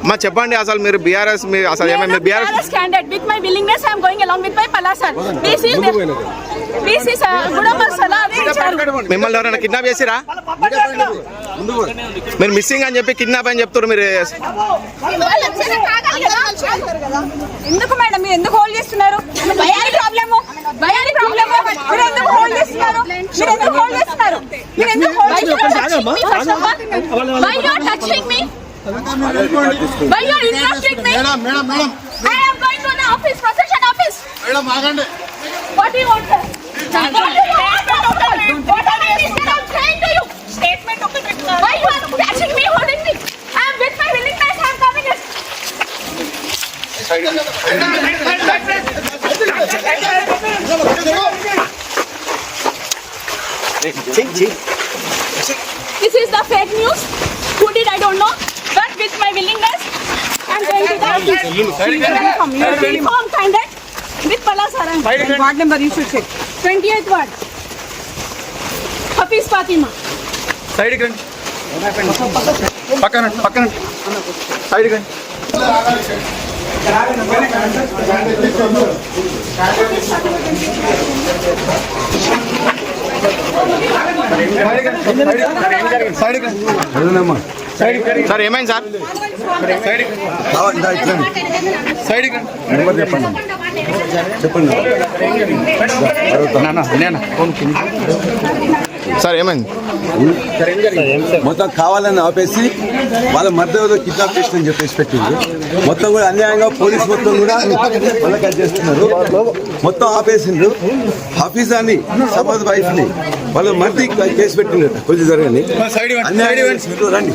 మా చెప్పండి అసలు మీరు బీఆర్ఎస్ అసలు ఏమేమి BRS candidate with my willingness I am going along with my పలాసన్ బీసీ గుడమర్ సలహా ఇచ్చారు. మిమ్మల్ని ఎవరైనా కిడ్నాప్ చేసిరా? మీరు మిస్సింగ్ అని చెప్పి కిడ్నాప్ అని చెప్తారు. మీరు ఎందుకు మేడం మీరు ఎందుకు హోల్డ్ చేస్తున్నారు? భయానికి ప్రాబ్లము మీరు ఎందుకు హోల్డ్ చేస్తున్నారు? మీరు ఎందుకు హోల్డ్ చేస్తున్నారు? Why you are touching me? Why you are interesting me? Madam. I am going to the office, procession office. Madam, agande. What do you want, sir? What are you saying to you? Statement of the witness. Why you are touching me, holding me? I am with my willingness. I am coming. This is the fake news. Who did I don't know. But with my willingness, I am going to the office. Inform candidate with Palasaran. Ward number you should check. 28th ward. Hafiz Fatima. Side కండి పక్కన side కండి sir ఏమైంది sir? Side చెప్పండి sir ఏమైంది? మొత్తం కావాలని ఆపేసి వాళ్ళ మధ్య కిడ్నాప్ చేసిందని చెప్పేసి పెట్టింది. మొత్తం కూడా అన్యాయంగా పోలీసు మొత్తం కూడా వాళ్ళకి అది చేస్తున్నారు. మొత్తం ఆపేసిండ్రు. హఫీజాని సమాజ్ వైఫ్ ని వాళ్ళ మధ్య కేసు పెట్టిండ్రు. కొంచెం జరగండి. రండి.